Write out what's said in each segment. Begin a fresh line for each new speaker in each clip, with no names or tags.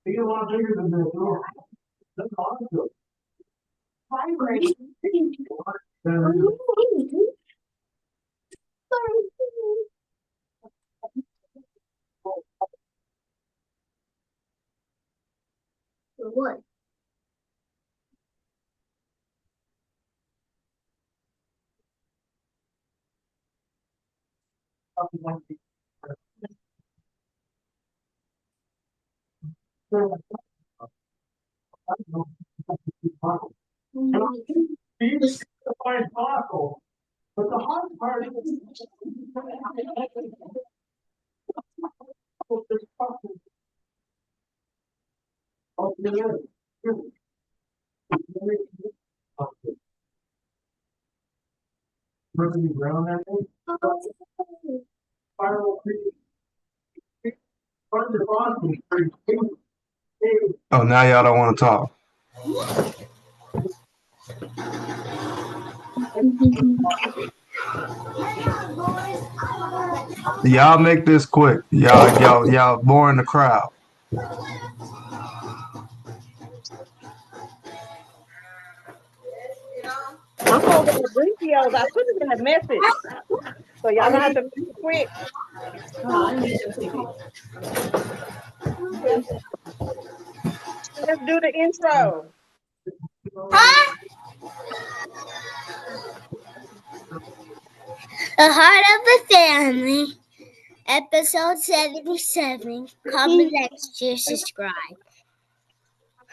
You want bigger than this? No. That's awesome. What? It's the fine taco, but the hard part is Burgundy brown that thing. Spiral Creek. Oh, now y'all don't want to talk. Y'all make this quick. Y'all boring the crowd.
I'm holding the Brincios. I put it in the message. So y'all gonna have to make it quick. Let's do the intro.
Huh? The Heart of the Family, episode 77. Comment, like, share, subscribe.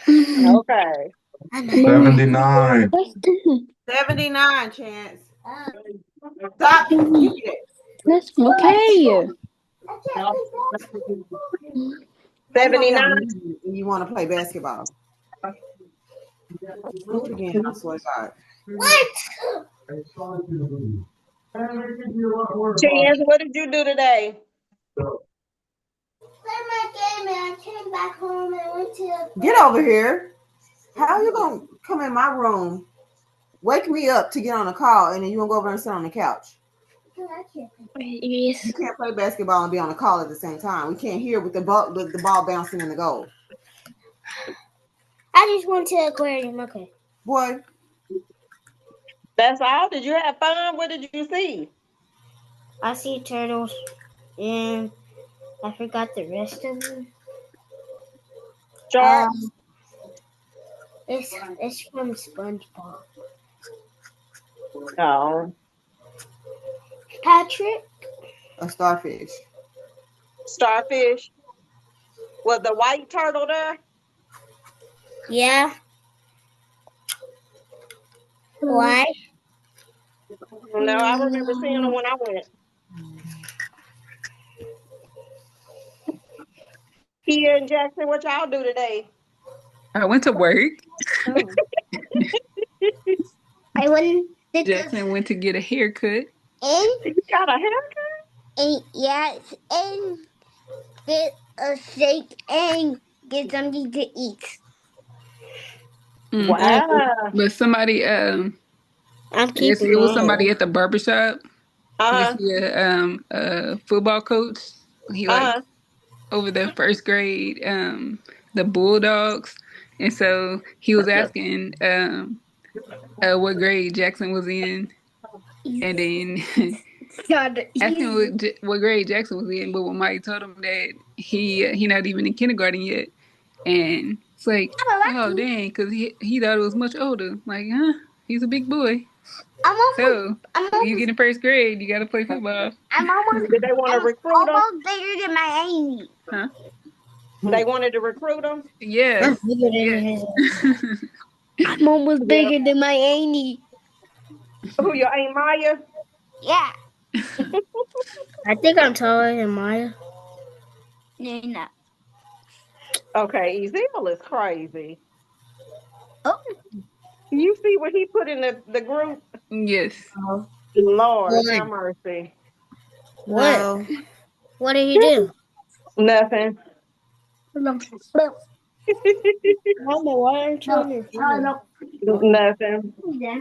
Okay.
79.
79, Chance. Stop it.
That's okay.
79.
You want to play basketball? Do it again. I swear to God.
What?
Chance, what did you do today?
Played my game and I came back home and went to the...
Get over here. How are you going to come in my room, wake me up to get on a call, and then you going to go over and sit on the couch?
Because I can't play.
Yes.
You can't play basketball and be on a call at the same time. We can't hear with the ball bouncing in the goal.
I just went to the aquarium. Okay.
Boy.
That's all? Did you have fun? What did you see?
I see turtles and I forgot the rest of them.
Sharks?
It's from SpongeBob.
No.
Patrick?
A starfish.
Starfish? Was the white turtle there?
Yeah. Why?
No, I remember seeing them when I went. Kia and Jackson, what y'all do today?
I went to work.
I went to
Jackson went to get a haircut.
and
You got a haircut?
and get a shake and get something to eat.
Wow.
But somebody,
I'm
yes,
keeping
it was
mine.
somebody at the barbershop.
Uh-huh.
A football coach. He
Uh-huh.
over the first grade, the Bulldogs, and so he was asking what grade Jackson was in, and then asking what grade Jackson was in. But when Mike told him that he not even in kindergarten yet, and it's like, oh dang, because he thought it was much older. Like, huh? He's a big boy. So you get in first grade, you got to play football.
Did they want to recruit them?
Almost bigger than my Amy.
Huh?
They wanted to recruit them?
Yeah.
I'm bigger than his. I'm almost bigger than my Amy.
Who, your Aunt Maya?
Yeah. I think I'm taller than Maya. No, you're not.
Okay, Ezekiel is crazy.
Oh.
You see what he put in the group?
Yes.
Lord, have mercy.
What?
No.
What did he do?
Nothing.
Mama, why aren't you on your phone?
Nothing.
Yeah.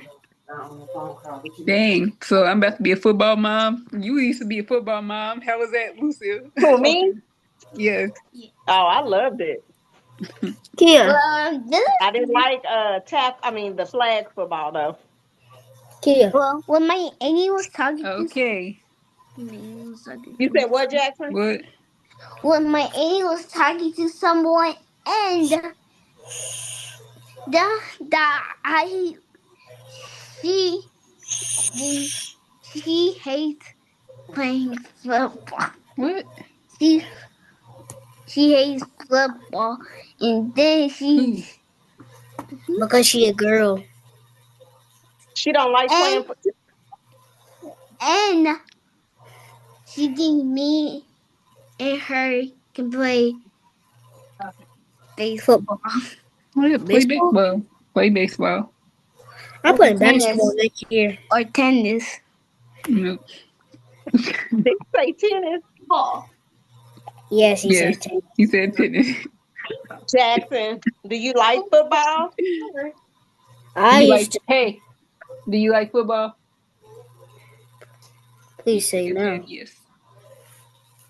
On the phone call, but you know.
Dang. So I'm about to be a football mom. You used to be a football mom. How was that, Lucille?
Who, me?
Yeah.
Oh, I loved it.
Kia,
I didn't like the flag football though.
Kia. Well, when my auntie was talking
Okay.
You said what, Jackson?
What?
when my auntie was talking to someone, and I she she hates playing football.
What?
She hates football, and then
Who?
because she a girl,
She don't like playing.
and she think me and her can play football.
What? Play baseball. Play baseball.
I'm playing basketball next year or tennis.
Nope.
They say tennis.
Yes, he
Yes.
said tennis.
He said tennis.
Jackson, do you like football?
I used to.
Hey, do you like football?
Please say
He
no.
said yes.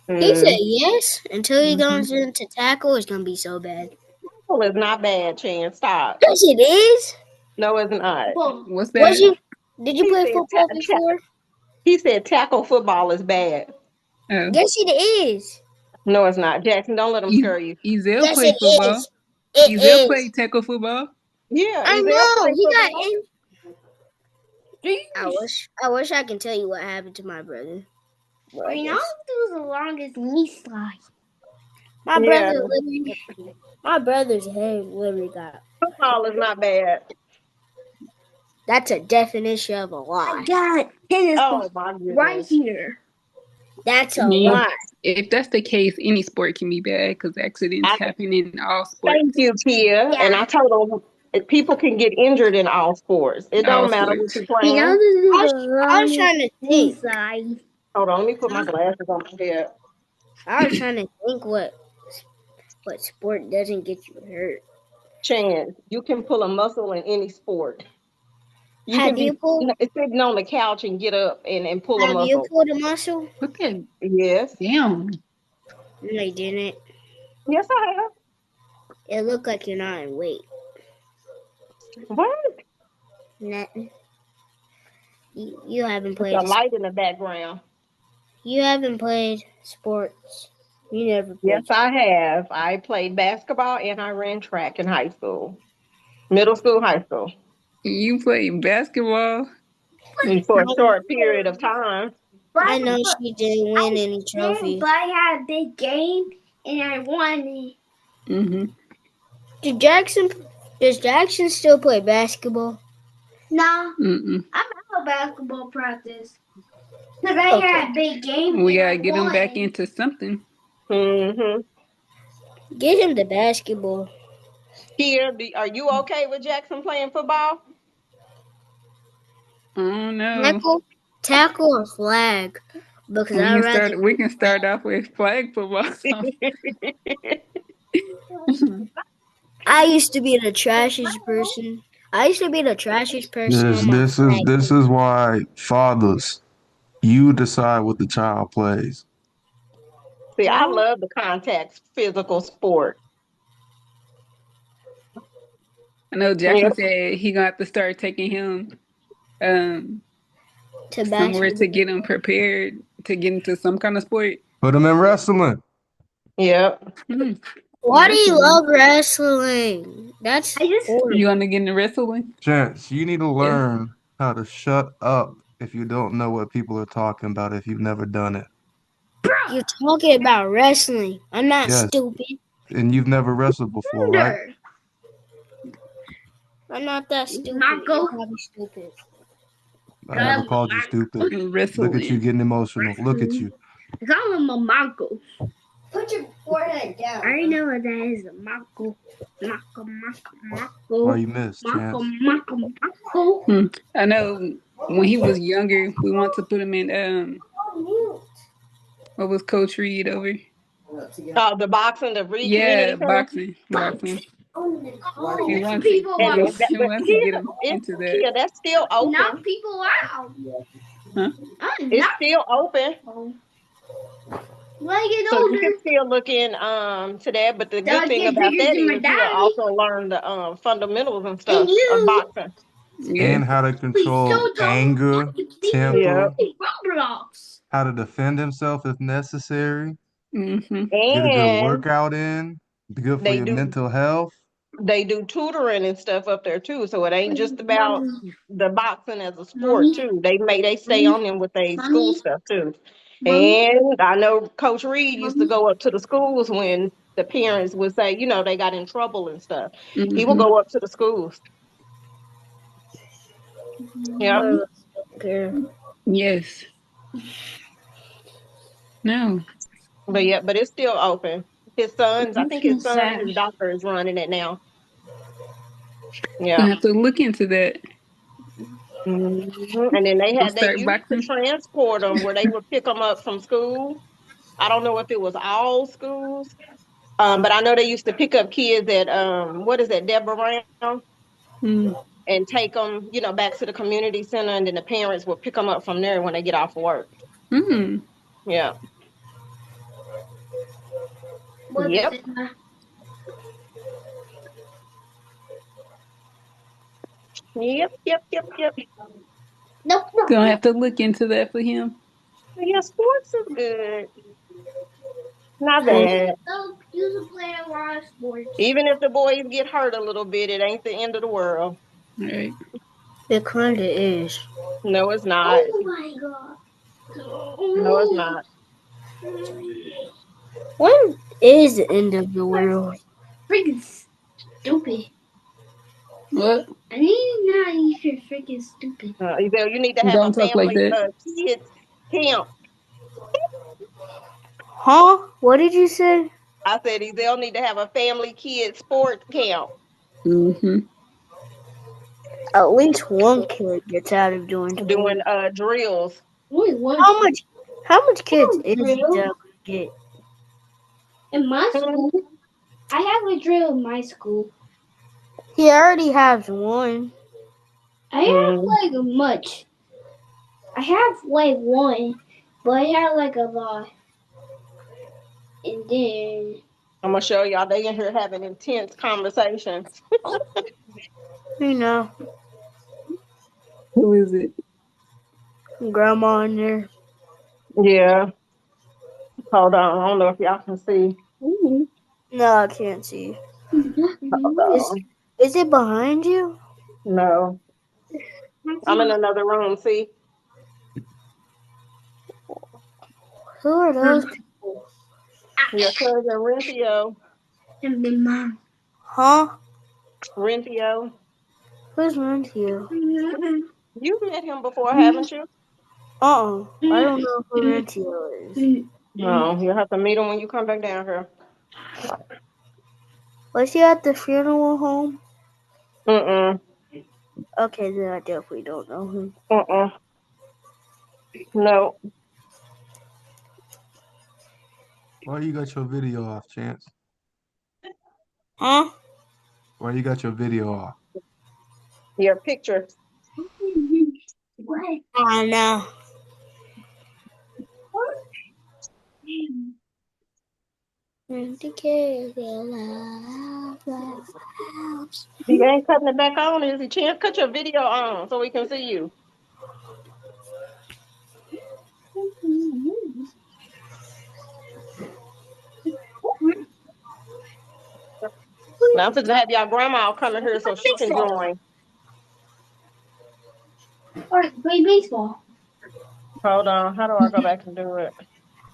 He said yes until he goes into tackle. It's gonna be so bad.
Tackle is not bad, Chan. Stop.
Yes, it is.
No, it's not.
What's that?
Did you
He
play
said
football before?
He said tackle football is bad.
Oh.
Yes, it is.
No, it's not. Jackson, don't let him scare you.
Ezel
Yes,
played
it
football.
is. It
Ezel
is.
played tackle football.
Yeah,
I
Ezell
know.
played
He got
football.
in. I wish I can tell you what happened to my brother. You know, do the longest knee slide. My brother's head literally got.
Football is not bad.
That's a definition of a lie. I got tennis
Oh my goodness.
right here. That's a
Yeah.
lie.
If that's the case, any sport can be bad because accidents happen in all sports.
Thank you, Tia.
Yeah.
And I told them people can get injured in all sports. It
All
don't matter
sports.
what you're playing.
You know, I was trying to think.
Hold on, let me put my glasses on my head.
I was trying to think what sport doesn't get you hurt.
Chan, you can pull a muscle in any sport. You
Have
can
you
be
pulled?
sitting on the couch and get up and pull a
Have
muscle.
you pulled a muscle?
Put that
Yes.
down.
No, you didn't.
Yes, I have.
It looked like you're not in weight.
What?
Nothing. You haven't
There's
played.
a light in the background.
You haven't played sports. You never played.
Yes, I have. I played basketball and I ran track in high school. Middle school, high school.
You played basketball?
And for a short period of time.
I know she didn't win any trophy. But I had a big game and I won it.
Mm-hmm.
Does Jackson still play basketball? No.
Mm-mm.
I'm out of basketball practice. Because I had a big game.
We gotta get him back into something.
Mm-hmm.
Get him to basketball.
Here, are you okay with Jackson playing football?
I don't know.
Tackle or flag? Because
We can start off with flag football.
I used to be the trashiest person.
This is why fathers, you decide what the child plays.
See, I love the contact physical sport.
I know Jackson said he gonna have to start taking him somewhere to get him prepared to get into some kind of sport.
Put him in wrestling.
Yep.
Why do you love wrestling?
You want to get into wrestling?
Chance, you need to learn how to shut up if you don't know what people are talking about if you've never done it.
You're talking about wrestling. I'm not stupid.
And you've never wrestled before, right?
I'm not that stupid. You're probably stupid.
I never called you stupid.
Wrestling.
Look at you getting emotional. Look at you.
Call him a Marco. Put your forehead down. I already know what that is. A Marco.
Why you missed, Chance?
Marco.
I know when he was younger, we wanted to put him in what was Coach Reed over?
The boxing, the Reed
Yeah,
community.
boxing. He wants to,
People
And
are
that,
he
but
wants to
Kia,
get him into that.
Kia, that's still open.
knock people out.
Huh?
It's still open.
When I get
So you
older,
can still look in to that, but the good
I'll
thing
get
about
bigger
that
than my
is you will
daddy.
also learn the fundamentals and
And
stuff of
you,
boxing.
Yeah.
And how to
please
control
don't tell me
anger,
what you
Yeah.
temper,
think Roblox.
how to defend himself if necessary,
Mm-hmm.
get a good
And
workout in, be good for
they
your
do
mental health.
they do tutoring and stuff up there too. So it ain't just about the boxing as a sport
Mommy,
too. They stay
Mommy,
on them with their school
Mommy,
stuff too.
Mommy,
And I know Coach Reed used to
Mommy.
go up to the schools when the parents would say, they got in trouble and stuff. He would
Mm-hmm.
go up to the schools. Yeah.
Okay.
Yes. No.
But it's still open. His sons, I think his son and
Sad.
his daughter is running it now.
I
Yeah.
have to look into that.
And then
I'll
they
start
used to
boxing.
transport them where they would pick them up from school. I don't know if it was all schools, but I know they used to pick up kids at what is that, Deborah Brown,
Mm.
and take them, back to the community center, and then the parents would pick them up from there when they get off of work.
Mm.
Yeah.
What is
Yep.
it?
Yep.
Nope,
Gonna have to look into that for him.
Yeah, sports is good. Not bad.
Nope, use a player while sports.
Even if the boys get hurt a little bit, it ain't the end of the world.
All right.
It kinda is.
No, it's not.
Oh my god.
No, it's not.
When is the end of the world? Freaking stupid.
What?
I need not you're freaking stupid.
You need to have a
Don't talk like
family
that.
kids camp.
Huh? What did you say?
I said they'll need to have a family kids sports camp.
Mm-hmm.
At least one kid gets out of doing
Doing drills.
How much kids is that gonna get? In my school, I have a drill in my school. He already has one. I have like a much. I have like one, but I have like a lot. And then
I'm gonna show y'all. They in here having intense conversations.
you know,
Who is it?
grandma in there.
Yeah. Hold on. I don't know if y'all can see.
No, I can't see.
Hold on.
Is it behind you?
No. I'm in another room. See.
Who are those people?
Your cousin Renthio.
And my mom. Huh?
Renthio.
Who's Renthio?
You've met him before, haven't you?
I don't know who Renthio is.
No, you'll have to meet him when you come back down here.
Was he at the funeral home?
Mm-mm.
Okay, then I definitely don't know him.
No.
Why you got your video off, Chance?
Huh?
Why you got your video off?
Your picture.
I know.
He ain't cutting it back on, is he? Chance, cut your video on so we can see you. Now I'm supposed to have y'all grandma come in here so she can join.
All right, play baseball.
Hold on. How do I go back and do it?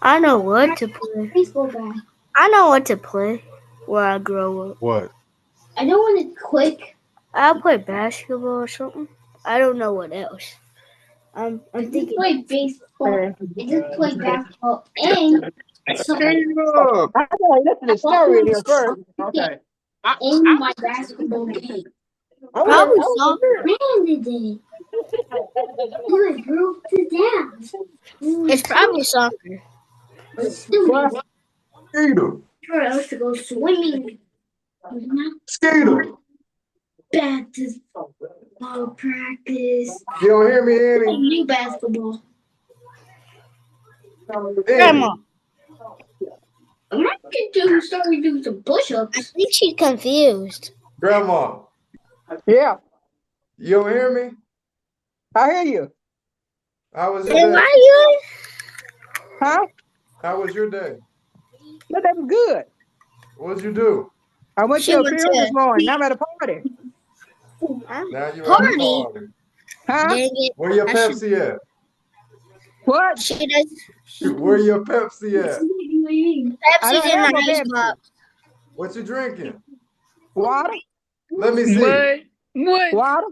I know what to play. Baseball bat. I know what to play where I grow up.
What?
I don't want it quick. I'll play basketball or something. I don't know what else. I'm thinking. Play baseball. I just play basketball and
Caleb!
I gotta listen to the story here first. Okay.
in my basketball game.
Probably
soccer. Brandon did. You broke it down. It's probably soccer. It's stupid.
Peter!
For us to go swimming.
Skeeter,
Back to ball practice.
you don't hear me, Annie?
New basketball.
Annie,
I'm not gonna start doing some push-ups. I think she's confused.
Grandma,
Yeah,
you don't hear me?
I hear you.
How was your
Hey,
day?
why you?
Huh?
How was your day?
But that was good.
What'd you do?
I went
She
to a
went
funeral this
to
morning. I'm at a party.
Now you at the
party.
party.
Huh?
Dang it.
Where your
I should.
Pepsi at?
What?
She does.
Where your Pepsi at?
I
Pepsi's
don't
in
have
the
no
ice
Pepsi.
box.
What you drinking?
Water?
Let me see.
What?
Water?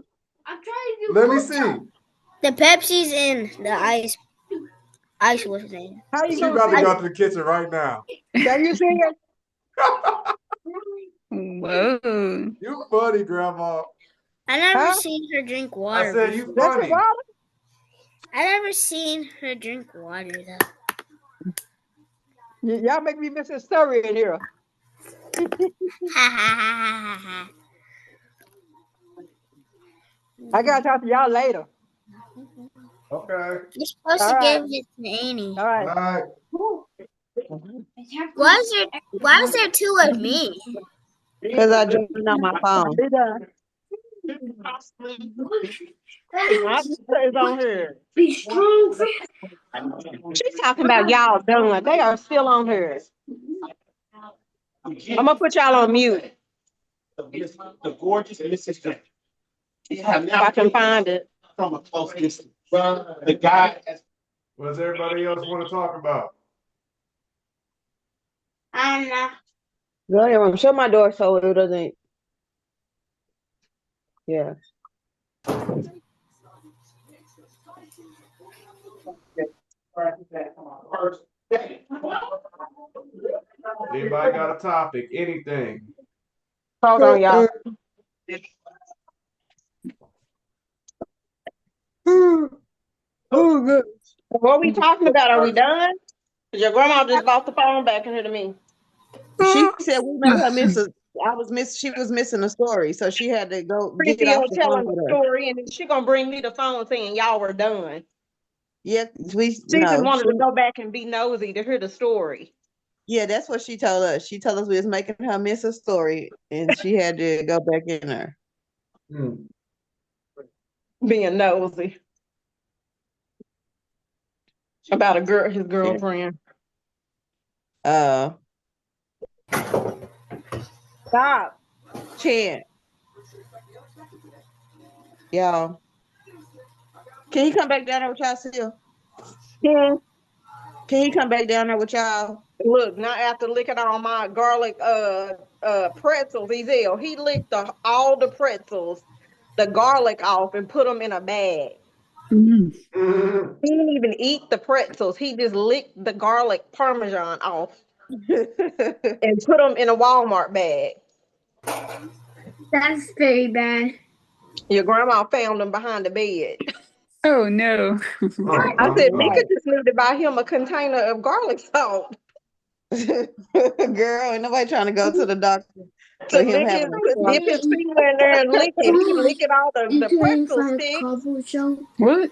I'm trying to do
Let me see.
The Pepsi's in the ice. Ice was in.
How you
She
gonna
about to
see
go
it?
to the kitchen right now.
Can you see it?
Whoa.
You funny, Grandma.
I never
Huh?
seen her drink
I
water.
said you
That's the
funny.
water?
I never seen her drink water though.
Y'all make me miss a story in here.
Ha ha ha ha ha.
I gotta talk to y'all later.
Okay.
You're supposed
All
to
right.
give it to Annie.
All right.
All right.
Why is there two of me?
Because I joined on my phone.
Be done.
My sister is on here.
Be strong.
She's talking about y'all done. They are still on her. I'm gonna put y'all on mute.
The gorgeous Mrs. Jackson.
If I can find it.
From a close distance. The guy has
What does everybody else want to talk about?
I don't know.
Go ahead, shut my door so it doesn't. Yeah.
Anybody got a topic? Anything?
Hold on, y'all.
Oh, good.
What we talking about? Are we done? Your grandma just bought the phone back in here to me.
She said we made her miss a. She was missing a story, so she had to go get
Video
off the phone
telling the
with her.
story, and then she gonna bring me the phone saying y'all were done.
Yeah,
She just wanted to go back and be nosy to hear the story.
Yeah, that's what she told us. She told us we was making her miss a story, and she had to go back in there.
Being nosy about his girlfriend.
Stop, Chan. Y'all, can he come back down there with y'all still?
Yeah.
Can he come back down there with y'all?
Look, now after licking all my garlic pretzels, he licked all the pretzels, the garlic off, and put them in a bag.
Mm-hmm.
He didn't even eat the pretzels. He just licked the garlic parmesan off and put them in a Walmart bag.
That's very bad.
Your grandma found them behind the bed.
Oh no.
I said, Mika just need to buy him a container of garlic salt.
Girl, ain't nobody trying to go to the doctor.
To lick his, dip his finger in there and lick it. He licking all the pretzel sticks.
What?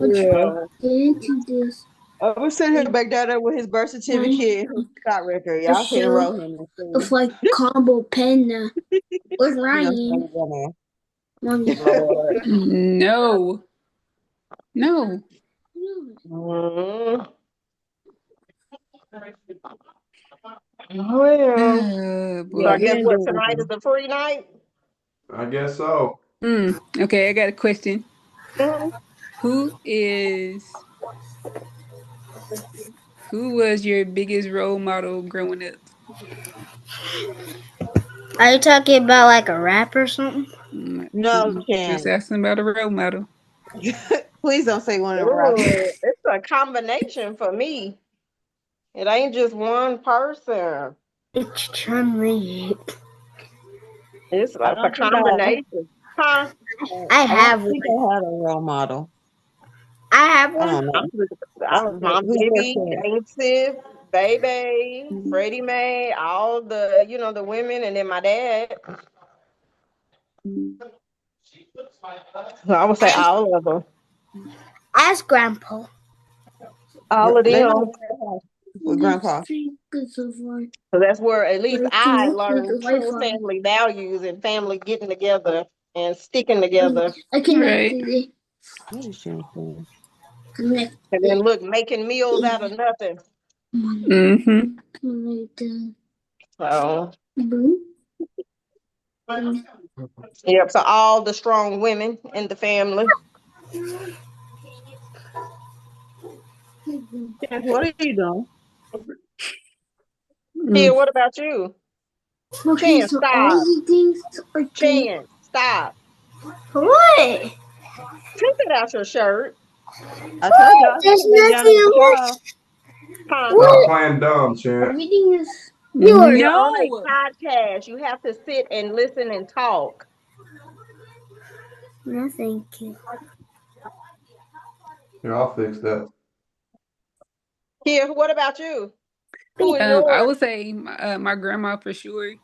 Yeah.
Into this.
I'm sitting here back down there with his birth certificate and his Scott record. Y'all can enroll him.
It's like combo pen. Where's Ryan?
No. No.
Oh, yeah. So I guess what,
Boy.
tonight is the free night?
I guess so.
Okay, I got a question.
Mhm.
Who was your biggest role model growing up?
Are you talking about like a rap or something?
No,
Just asking about a role model.
Please don't say one of them rappers.
It's a combination for me. It ain't just one person.
It's Chun-Li.
It's like a combination. Huh?
I have
I think I had a role model.
I have
I
one.
don't know.
I was Mom
Who's
Baby,
your kid?
Ain't Sid. Baby, Freddie Mae, all the, the women, and then my dad. So I would say all of them.
Ask Grandpa.
All of
They
them.
know with Grandpa.
So that's where at least I learned true family values and family getting together and sticking together.
Right.
What is she saying?
And then look, making meals out of nothing.
Mm-hmm.
So, yep. So all the strong women in the family.
What are you doing?
Yeah. What about you?
Okay,
Chance,
so all
stop.
the things are good.
Chance, stop.
What?
Take it out your shirt.
I told y'all
There's
to lay down
nothing
on the
else.
couch.
Huh?
Stop playing dumb, champ.
Everything is yours.
You're on a
No.
podcast. You have to sit and listen and talk.
No, thank you.
Here, I'll fix that.
Here, what about you? Who is
I
yours?
would say my grandma for sure.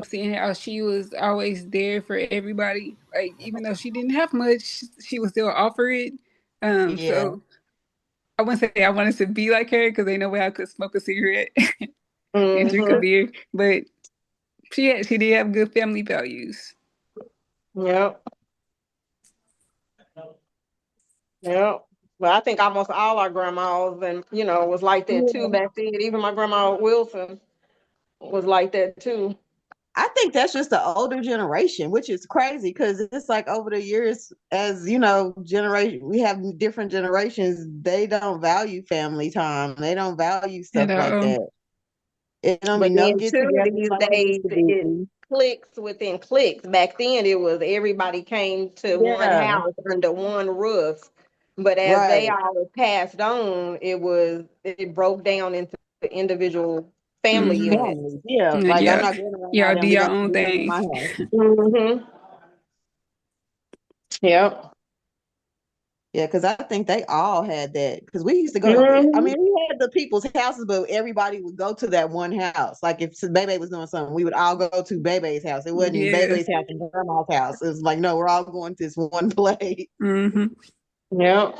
Seeing how she was always there for everybody, like even though she didn't have much, she would still offer it.
Yeah.
So I wouldn't say I wanted to be like her because ain't no way I could smoke a cigarette and drink a
Mm-hmm.
beer. But she did have good family values.
Yep. Yep. Well, I think almost all our grandmas and was like that too back then. Even my grandma Wilson was like that too.
I think that's just the older generation, which is crazy because it's like over the years, as you know, we have different generations. They don't value family time. They don't value
You
stuff like
know,
that. It don't be
But
no
then
get
too,
togethers
these
like it
days
used to
it's
be.
cliques within cliques. Back then it was everybody came to one
Yeah,
house under one roof. But as they
right.
all passed on, it broke down into individual family
hmm
units.
Families. Yeah, like I'm
yeah,
not going around all
y'all do
them. We
your
got to
own
do something in my
thing.
house.
Mm-hmm. Yep.
Yeah, because I think they all had that. Because we used to go to, I
Mm-hmm.
mean, we had the people's houses, but everybody would go to that one house. Like if Bebe was doing something, we would all go to Bebe's house. It wasn't
Yeah.
Bebe's house and Grandma's house. It was like, no, we're all going to this one place.
hmm
Yep.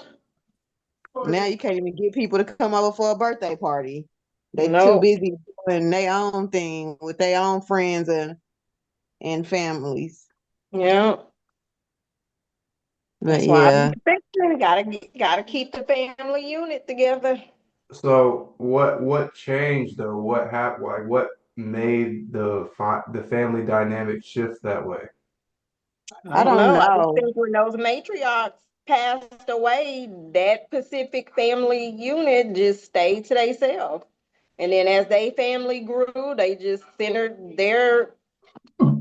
Now you can't even get people to come over for a birthday party. They too
No.
busy doing their own thing with their own friends and families.
Yep.
But
That's why I be
yeah,
saying gotta keep the family unit together.
So what changed though? What happened? Like what made the family dynamic shift that way?
I
I don't
don't
know. I just
know.
think when those matriarchs passed away, that Pacific family unit just stayed to themselves. And then as they family grew, they just centered their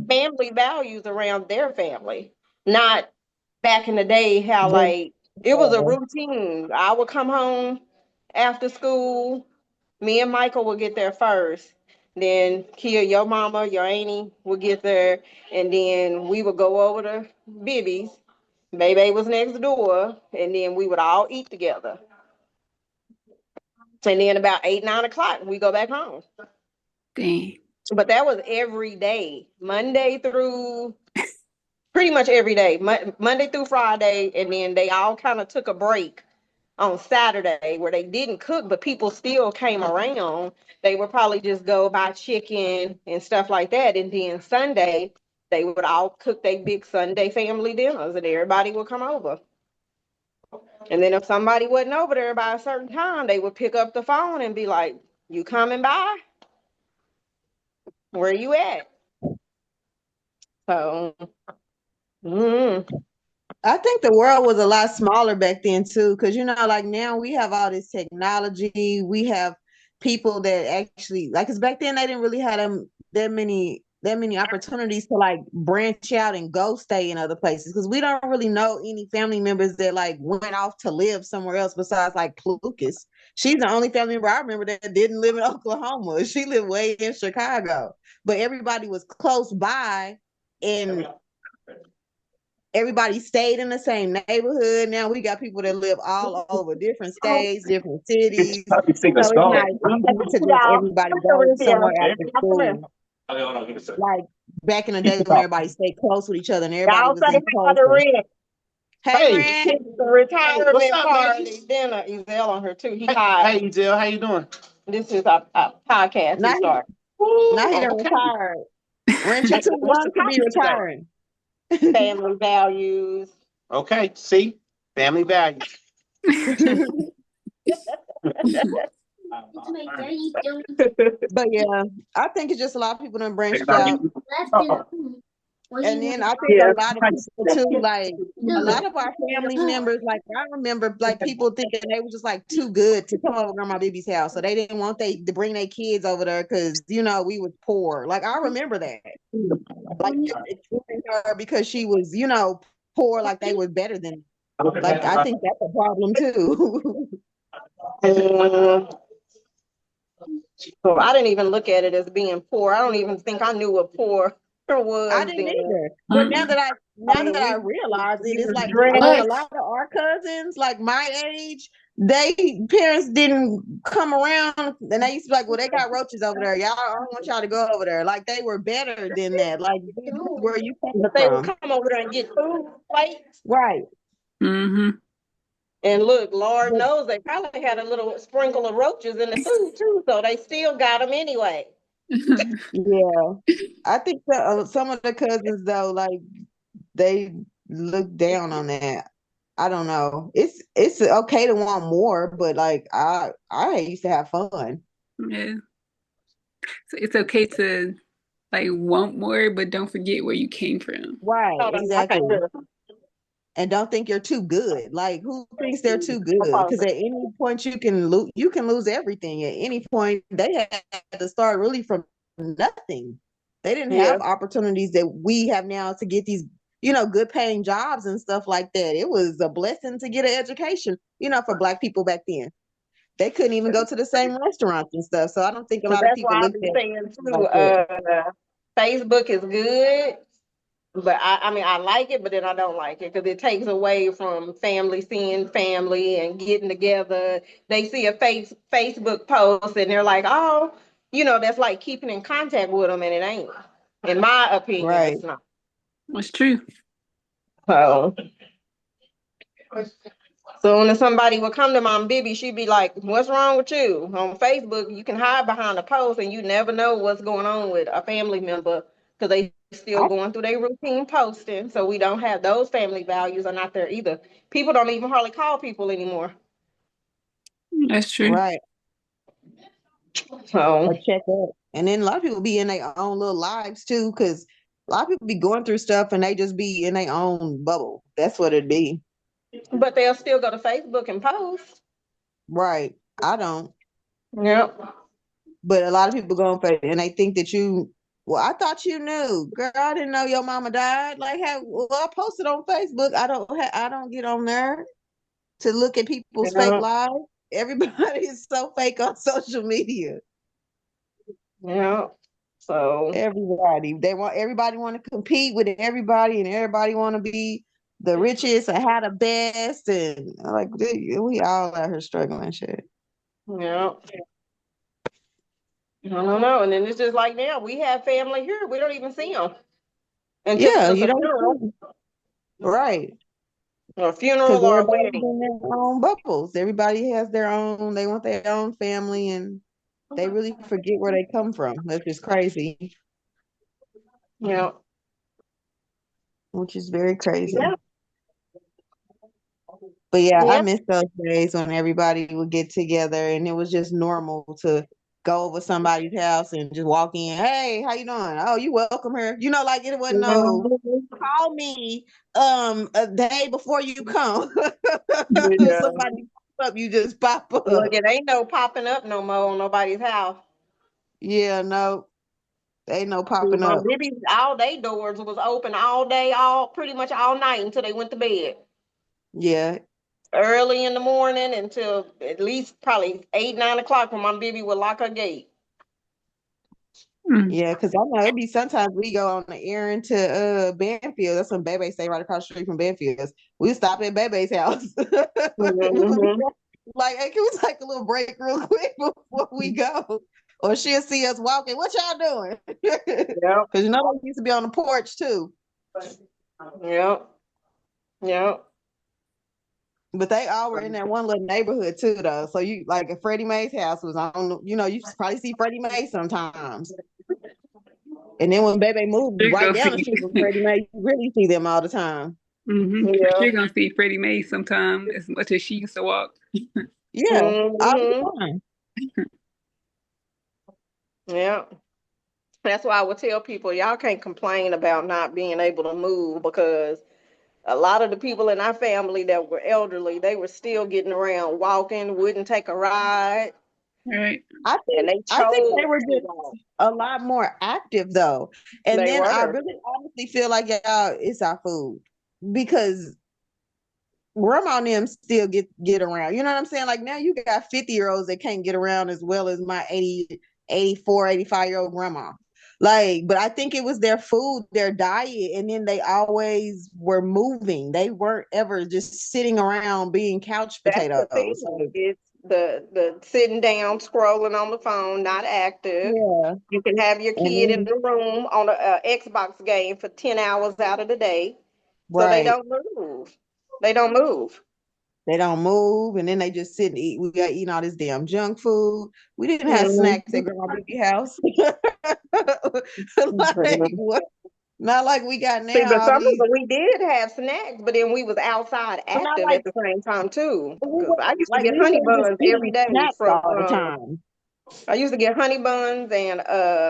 family values around their family. Not back in the day how
Just,
like it was a routine. I would come home after school. Me and Michael would get there first. Then Kia, your mama, your auntie would get there, and then we would go over to Bibby's. Baby was next door, and then we would all eat together. And then about 8, 9 o'clock, we go back home.
Dang.
But that was every day, Monday through pretty much every day, Monday through Friday, and then they all kind of took a break on Saturday where they didn't cook, but people still came around. They would probably just go buy chicken and stuff like that. And then Sunday, they would all cook their big Sunday family dinners and everybody would come over. And then if somebody wasn't over there by a certain time, they would pick up the phone and be like, "You coming by? Where you at?" So,
I think the world was a lot smaller back then too, because like now we have all this technology. We have people that actually like, because back then they didn't really have that many opportunities to like branch out and go stay in other places. Because we don't really know any family members that like went off to live somewhere else besides like Lucas. She's the only family member I remember that didn't live in Oklahoma. She lived way in Chicago, but everybody was close by and everybody stayed in the same neighborhood. Now we got people that live all over different states, different cities. So it's not easy to just everybody go somewhere after school. Like back in the day when everybody stayed close with each other and everybody
Y'all
was
say
in
hi to
close.
Red.
Hey,
Hey.
Ren.
The retirement
What's up,
party
ladies?
dinner. Ezel on her too. He hired.
Hey, Jill, how you doing?
This is a podcast
Now
he started.
he done
Okay.
retired. Ren, you too young to be retiring.
Family values.
Okay, see? Family values.
But yeah, I think it's just a lot of people done branched out. And then I think a lot of people too, like a lot of our family members, like I remember like people thinking they were just like too good to come over to Grandma Bibi's house. So they didn't want to bring their kids over there because we was poor. Like I remember that. Like excluding her because she was, poor, like they was better than like I think that's a problem too.
So I didn't even look at it as being poor. I don't even think I knew what poor was.
I didn't
then.
either. But now that I realize it, it's like a lot of our cousins, like my age, they parents didn't come around, and they used to be like, "Well, they got roaches over there. Y'all, I don't want y'all to go over there." Like they were better than that. Like this is where you came
But they
from,
would come over there and get food plates.
right?
Mm-hmm.
And look, Lord knows they probably had a little sprinkle of roaches in the food too, so they still got them anyway.
Yeah, I think that, some of the cousins though, like they look down on that. I don't know. It's okay to want more, but like I used to have fun.
Yeah. So it's okay to like want more, but don't forget where you came from.
Right, exactly.
Okay.
And don't think you're too good. Like who thinks they're too good? Because at any point you can lose everything. At any point they had to start really from nothing. They didn't have opportunities that we have now to get these, good paying jobs and stuff like that. It was a blessing to get an education, for Black people back then. They couldn't even go to the same restaurants and stuff. So I don't think a lot of people
That's
look
why
at
I'm saying too. Facebook is good, but I mean I like it, but then I don't like it because it takes away from family seeing family and getting together. They see a Facebook post and they're like, oh, that's like keeping in contact with them, and it ain't. In my opinion,
right.
It's not.
That's true.
So when somebody would come to Mom Bibby, she'd be like, what's wrong with you? On Facebook, you can hide behind a post and you never know what's going on with a family member because they still going through their routine posting. So we don't have those family values are not there either. People don't even hardly call people anymore.
That's true.
Right.
So
Or check up. And then a lot of people be in their own little lives too, because a lot of people be going through stuff and they just be in their own bubble. That's what it'd be.
but they'll still go to Facebook and post.
Right. I don't.
Yep.
But a lot of people go on Facebook and they think that I thought you knew. Girl, I didn't know your mama died. Like, I posted on Facebook. I don't get on there to look at people's fake lives. Everybody is so fake on social media.
Yeah. So
everybody want to compete with everybody, and everybody want to be the richest or have the best, and like we all out here struggling shit.
yeah. I don't know. And then it's just like now we have family here. We don't even see them.
Yeah, you don't. Right.
Or funeral or a wedding.
In their own bubbles. Everybody has their own. They want their own family, and they really forget where they come from. That's just crazy.
Yeah.
Which is very crazy.
Yeah.
But yeah, I miss those days when everybody would get together and it was just normal to go over somebody's house and just walk in. Hey, how you doing? Oh, you welcome here. Like it wasn't no call me a day before you come. Somebody pop up, you just pop up.
Look, it ain't no popping up no more on nobody's house.
Yeah, no. Ain't no popping up.
Maybe all day doors was open all day, pretty much all night until they went to bed.
Yeah.
Early in the morning until at least probably 8, 9 o'clock when my baby would lock her gate.
Mm.
Yeah, because I know it'd be sometimes we go on an errand to Banfield. That's when Bebe stay right across the street from Banfield's. We stop at Bebe's house.
Mhm.
Like, hey, can we take a little break real quick before we go? Or she'll see us walking. What y'all doing?
Yep.
Because you know they used to be on the porch too.
Yep. Yep.
But they all were in that one little neighborhood too, though. So you like if Freddie Mae's house was on, you know, you probably see Freddie Mae sometimes. And then when Bebe moved
You're
right
gonna
down the
see.
street from Freddie Mae, you really see them all the time.
Yeah.
You're gonna see Freddie Mae sometime as much as she used to walk.
Yeah, all
Mhm.
the time.
Yeah. That's why I would tell people, y'all can't complain about not being able to move, because a lot of the people in our family that were elderly, they were still getting around, walking, wouldn't take a ride,
Right.
and they
I think
chose
they were
to
just
walk.
a lot more active though. And
They
then I
were.
really honestly feel like y'all it's our food because grandma and them still get around. You know what I'm saying? Like now you got 50-year-olds that can't get around as well as my 80, 84, 85-year-old grandma. Like, but I think it was their food, their diet, and then they always were moving. They weren't ever just sitting around being couch
That's the thing.
potatoes. Like,
It's the sitting down, scrolling on the phone, not active.
yeah.
You can have your
And
kid in
then,
the room on a Xbox game for 10 hours out of the day. So they
right.
don't move. They don't move.
They don't move, and then they just sit and eat. We got eating all this damn junk food. We didn't have snacks at
Mhm.
Grandma Bibi house. Like
Mhm.
what? Not like we got
See, but
now. All
some
these,
people, we did have snacks, but then we was outside
but not
active
like
at the same time too.
we
Because I
weren't
used to
like
get
we
honey
weren't just
buns every
eating
day
snacks
from
all the time.
I used to get honey buns and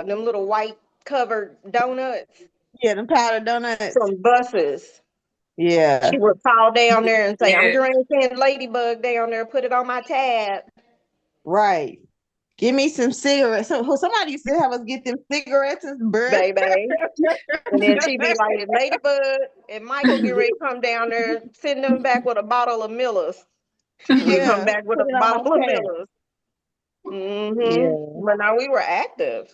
them little white covered donuts
Yeah, them powdered donuts.
from buses.
Yeah,
She would call down there and say, I'm
Yeah.
going to send Ladybug down there, put it on my tab.
right. Give me some cigarettes. Somebody used to have us get them cigarettes and bread.
Baby. And then she'd be like, Ladybug and Michael get ready to come down there, send them back with a bottle of Miller's. We come
Yeah,
back with
put
a
it on my
bottle of
tab.
Miller's.
Yeah.
But now we were active.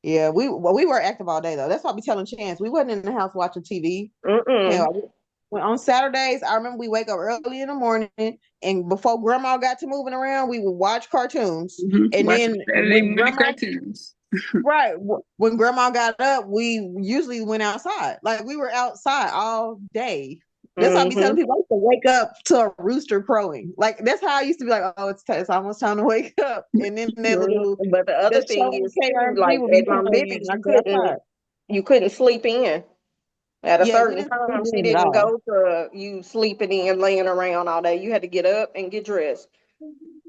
Yeah, we were active all day though. That's why I be telling Chance we wasn't in the house watching TV.
Mm-mm.
Hell, when on Saturdays, I remember we wake up early in the morning, and before Grandma got to moving around, we would watch cartoons. And
Watching
then
Saturday
when
morning
Grandma,
cartoons.
right, when Grandma got up, we usually went outside. Like we were outside all day. That's why I be telling
Mm-hmm.
people I used to wake up to a rooster crowing. Like that's how I used to be like, oh, it's almost time to wake up. And then that little
But the other
the
thing
show on
is too,
KRMG
like
would be
at Mom
playing,
Bibi's,
and I go outside.
you couldn't sleep in. At a
Yeah, we
certain
didn't sleep
time, she
in at
didn't
all.
go to you sleeping in, laying around all day. You had to get up and get dressed.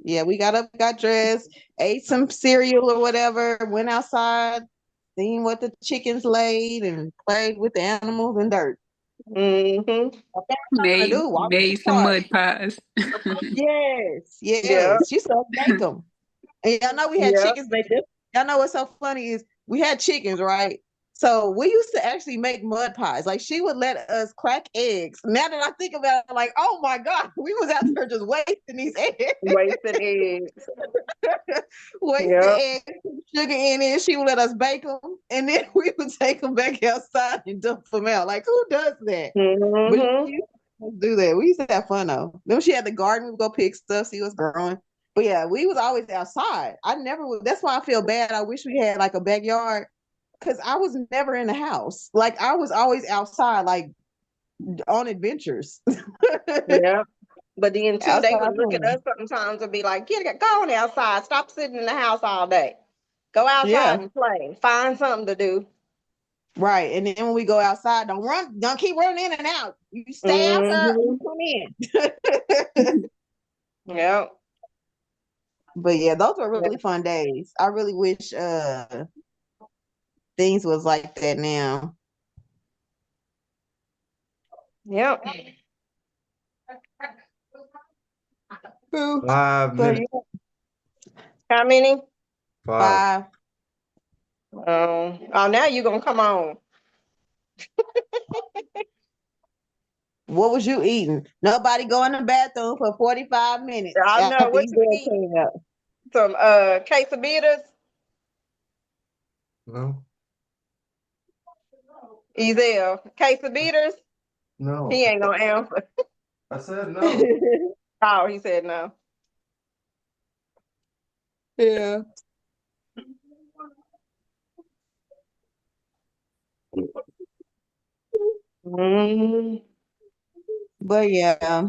Yeah, we got up, got dressed, ate some cereal or whatever, went outside, seen what the chickens laid, and played with the animals and dirt.
Mm-hmm.
That's what I'm trying to do. Walk in
Made
the
some
park.
mud pies.
Yes,
Yeah.
yes. She said make them. And y'all know we had
Yeah.
chickens, but y'all know what's so funny is we had chickens, right? So we used to actually make mud pies. Like she would let us crack eggs. Now that I think about it, like, oh my God, we was out there just wasting these eggs.
Wasting eggs.
Wasting
Yeah.
eggs, put sugar in it. She would let us bake them, and then we would take them back outside and dump them out. Like, who does that? But
Mm-hmm.
she used to do that. We used to have fun though. Then when she had the garden, we would go pick stuff, see what's growing. But yeah, we was always outside. I never would. That's why I feel bad. I wish we had like a backyard because I was never in the house. Like I was always outside, like on adventures.
Yeah. But then too, they
Outside
would look at
playing.
us sometimes and be like, go on outside. Stop sitting in the house all day. Go outside
Yeah,
and play. Find something to do.
right. And then when we go outside, don't keep running in and out. You stay outside, you
Mm-hmm.
come in.
Yeah.
But yeah, those were really fun days. I really wish things was like that now.
Yeah.
5
So
minutes.
yeah,
How many?
5.
5.
Oh, now you're gonna come on.
What was you eating? Nobody go in the bathroom for 45 minutes
I know
after
what
you
you
did
eat.
clean up.
Some quesadillas.
No,
Ezel, case of beaters,
no.
he ain't gonna answer.
I said no.
Oh, he said no. Yeah. Mm,
But yeah,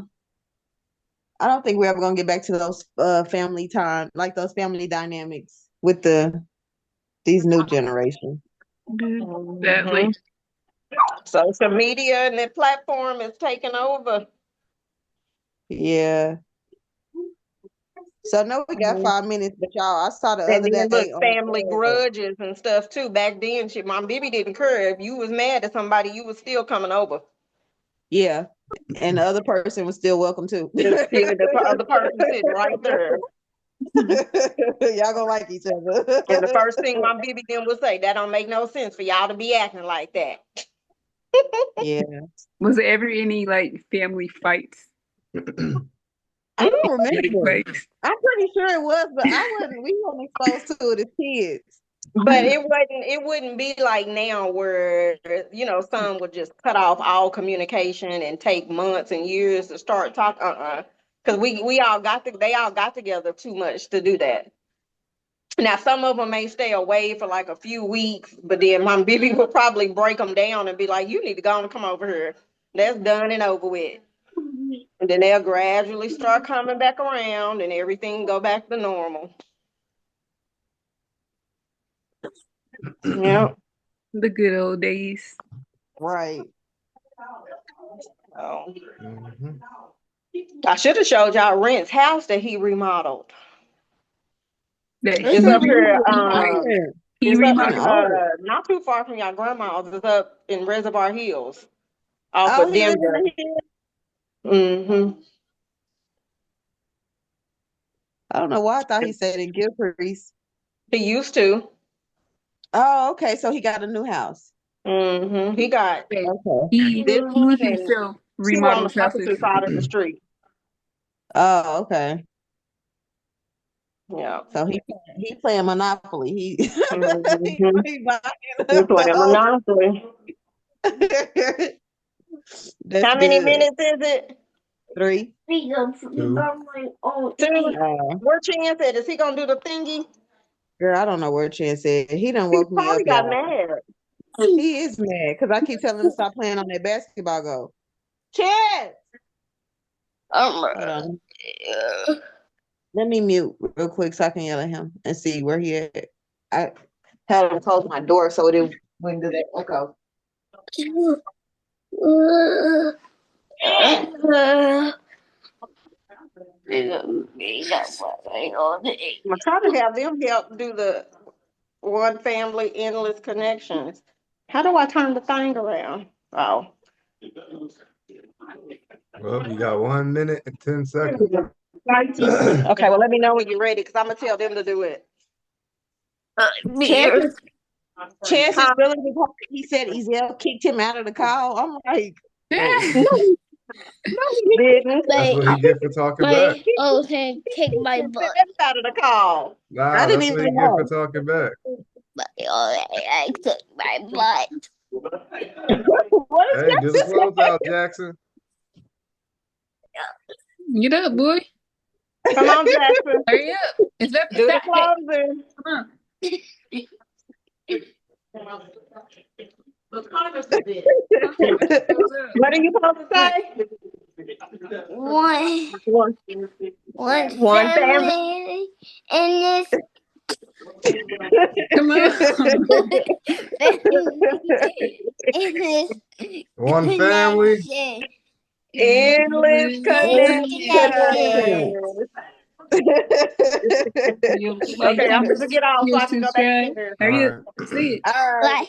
I don't think we're ever gonna get back to those family time, like those family dynamics with these new generations.
Sadly.
mhm. Social media and the platform is taking over.
Yeah. So no, we got
Mhm.
5 minutes, but y'all, I saw the
And
other
then look,
day on
family grudges and stuff too. Back then, shit, Mom Bibi didn't care. If you was mad at somebody, you was still coming over.
yeah, and the other person was still welcome too.
Just still the other person sitting right there.
Y'all gonna like each other.
And the first thing Mom Bibi then would say, that don't make no sense for y'all to be acting like that.
Yeah,
Was there ever any like family fights?
I don't
Big
remember.
fights.
I'm pretty sure it was, but I wasn't. We weren't exposed to it as kids.
But it wouldn't be like now where, some would just cut off all communication and take months and years to start talking. Because they all got together too much to do that. Now, some of them may stay away for like a few weeks, but then Mom Bibi will probably break them down and be like, you need to go on and come over here. That's done and over with. And then they'll gradually start coming back around and everything go back to normal. Yeah.
The good old days.
Right.
So,
Mhm.
I should have showed y'all Rent's house that he remodeled.
That
It's up here.
he
It's up
remodeled.
not too far from y'all grandma's. It's up in Reservoir Hills, off
Oh,
of
he lives
Denver.
in here.
Mm-hmm.
I don't know why I thought he said in Gilcrease.
He used to.
Oh, okay. So he got a new house.
Mm-hmm. He got
Okay.
this
He
one and
himself
two on the
remodels houses.
opposite side of the street.
Oh, okay.
Yeah.
So he playing Monopoly. He
Mm-hmm.
he buying
He's
up
playing
the
Monopoly.
That's
How many
good.
minutes is it?
3.
Two.
Two.
Uh,
Where Chance at? Is he gonna do the thingy?
girl, I don't know where Chance is. He done
He
woke me up,
probably got
y'all.
mad.
He is mad because I keep telling him to stop playing on that basketball goal. Chance! Hold on. Let me mute real quick so I can yell at him and see where he at. I had him close my door so it wouldn't do that echo.
I'm trying to have them help do the One Family Endless Connections. How do I turn the thing around? Oh.
Well, you got 1 minute and 10 seconds.
Okay, well, let me know when you're ready because I'm going to tell them to do it.
Chance is really he said Ezel kicked him out of the call. I'm like,
No, he didn't.
That's what he get for talking back.
Take my
He
butt.
said out of the call.
Nah,
I didn't
that's what he
even
get for
know.
talking back.
I took my butt.
What is
Hey, do the
that?
closeout, Jackson.
Get up, boy.
Come on, Jackson.
Hurry up. It's up to
Do the
Saturday.
closing.
Come on.
What are you supposed to say?
One
family.
in this
Come on.
One family.
Endless connection. Okay, I'm going to get off so I can go back in there.
Hurry
All
up. See it.
All right.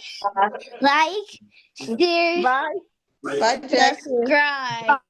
like, share,
Bye. Bye, Jackson.
subscribe.